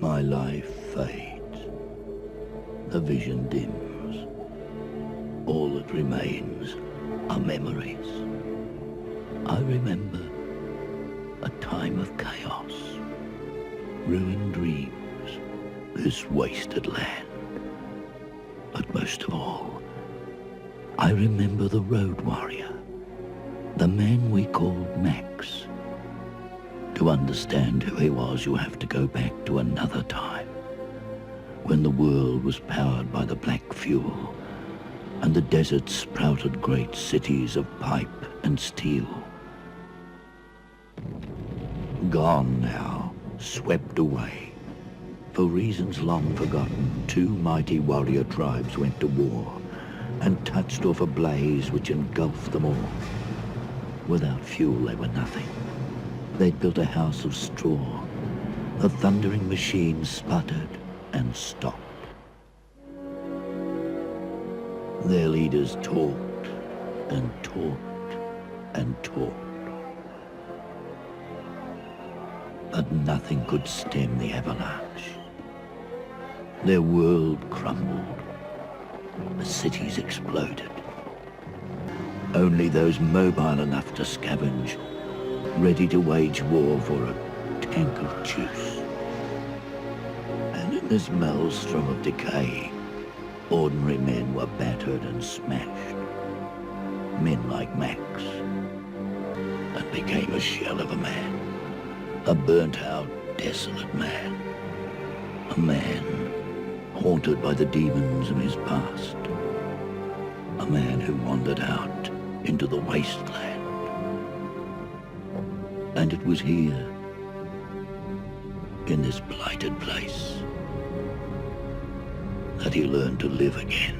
My life fades. The vision dims. All that remains are memories. I remember a time of chaos, ruined dreams, this wasted land. But most of all, I remember the road warrior, the man we called Max. To understand who he was, you have to go back to another time, when the world was powered by the black fuel, and the desert sprouted great cities of pipe and steel. Gone now, swept away. For reasons long forgotten, two mighty warrior tribes went to war and touched off a blaze which engulfed them all. Without fuel, they were nothing. They'd built a house of straw. The thundering machine sputtered and stopped. Their leaders talked and talked and talked. But nothing could stem the avalanche. Their world crumbled. The cities exploded. Only those mobile enough to scavenge, ready to wage war for a tank of juice. And in this maelstrom of decay, ordinary men were battered and smashed. Men like Max. And became a shell of a man. A burnt-out, desolate man. A man haunted by the demons of his past. A man who wandered out into the wasteland. And it was here, in this blighted place, that he learned to live again.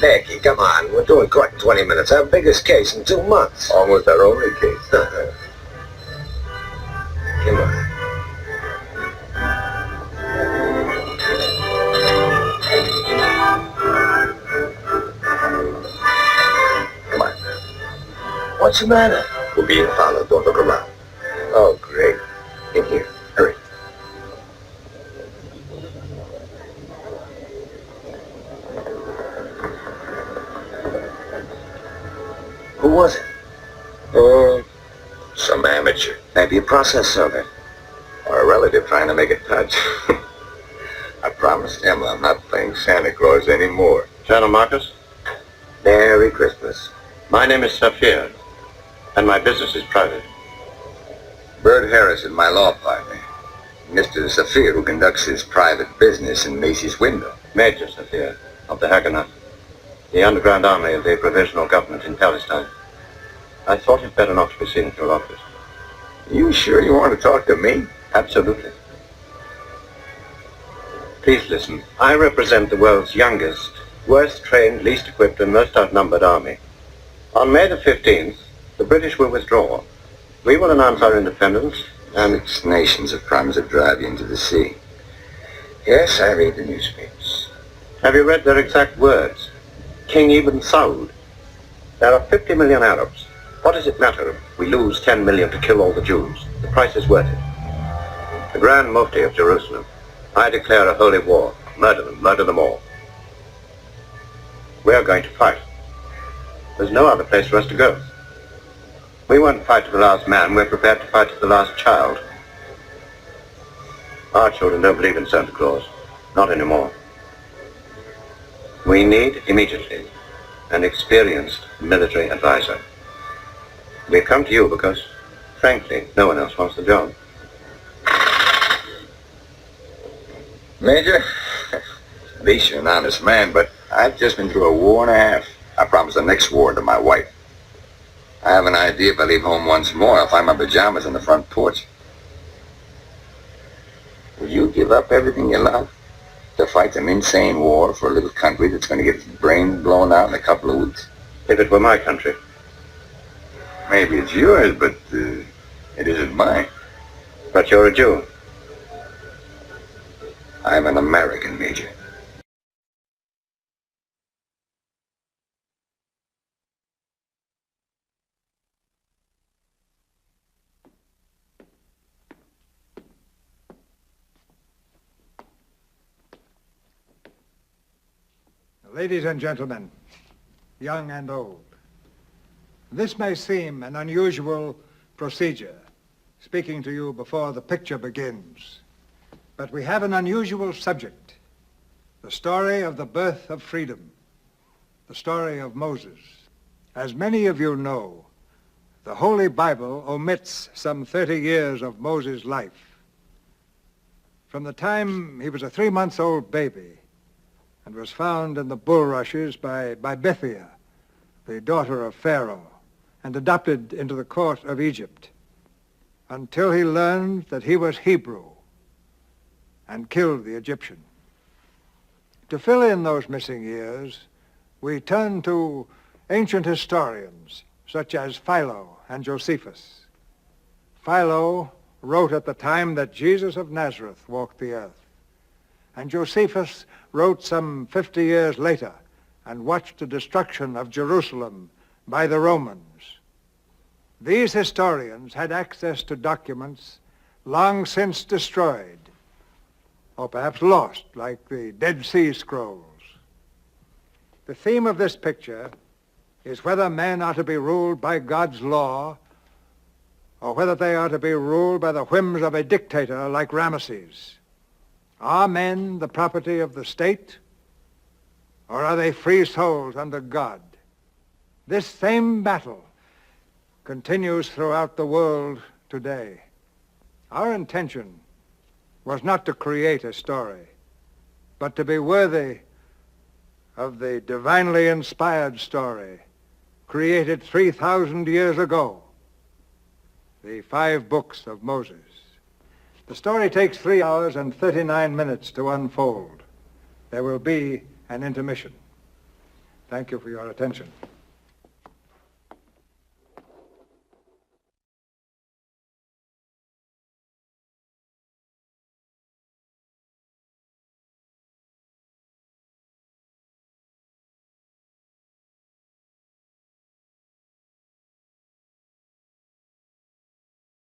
Becky, come on. We're doing court in 20 minutes. Our biggest case in 2 months. Almost our only case. Come on. Come on. What's the matter? We're being followed. Don't look around. Oh, great. In here. Hurry. Who was it? Some amateur. Maybe a process server. Or a relative trying to make a touch. I promised him I'm not playing Santa Claus anymore. Colonel Marcus, Merry Christmas. my name is Saphir, and my business is private. Bert Harris is my law partner. Mr. Saphir, who conducts his private business in Macy's window. Major Saphir, of the Haganah, the underground army of the provisional government in Palestine. I thought it better not to be seen at your office. You sure you want to talk to me? Absolutely. Please listen. I represent the world's youngest, worst trained, least equipped, and most outnumbered army. On May the 15th, the British will withdraw. We will announce our independence, and 6 nations have promised to drive you into the sea. Yes, I read the newspapers. have you read their exact words? King Ibn Saud. There are 50 million Arabs. What does it matter if we lose 10 million to kill all the Jews? The price is worth it. The Grand Mufti of Jerusalem. I declare a holy war. Murder them all. We are going to fight. There's no other place for us to go. We won't fight to the last man. We're prepared to fight to the last child. Our children don't believe in Santa Claus. Not anymore. We need, immediately, an experienced military advisor. We've come to you because, frankly, no one else wants the job. Major, at least you're an honest man, but I've just been through a war and a half. I promised the next war to my wife. I have an idea if I leave home once more, I'll find my pajamas on the front porch. Will you give up everything you love to fight an insane war for a little country that's going to get its brains blown out in a couple of weeks? If it were my country. Maybe it's yours, but it isn't mine. But you're a Jew. I'm an American, Major. Ladies and gentlemen, young and old, this may seem an unusual procedure, speaking to you before the picture begins, but we have an unusual subject, the story of the birth of freedom, the story of Moses. As many of you know, the Holy Bible omits some 30 years of Moses' life. From the time he was a 3-month-old baby, and was found in the bulrushes by Bithia, the daughter of Pharaoh, and adopted into the court of Egypt, until he learned that he was Hebrew and killed the Egyptian. To fill in those missing years, we turn to ancient historians such as Philo and Josephus. Philo wrote at the time that Jesus of Nazareth walked the earth, and Josephus wrote some 50 years later and watched the destruction of Jerusalem by the Romans. These historians had access to documents long since destroyed, or perhaps lost, like the Dead Sea Scrolls. The theme of this picture is whether men are to be ruled by God's law or whether they are to be ruled by the whims of a dictator like Ramesses. Are men the property of the state, or are they free souls under God? This same battle continues throughout the world today. Our intention was not to create a story, but to be worthy of the divinely inspired story created 3,000 years ago, the 5 books of Moses. The story takes 3 hours and 39 minutes to unfold. There will be an intermission. Thank you for your attention.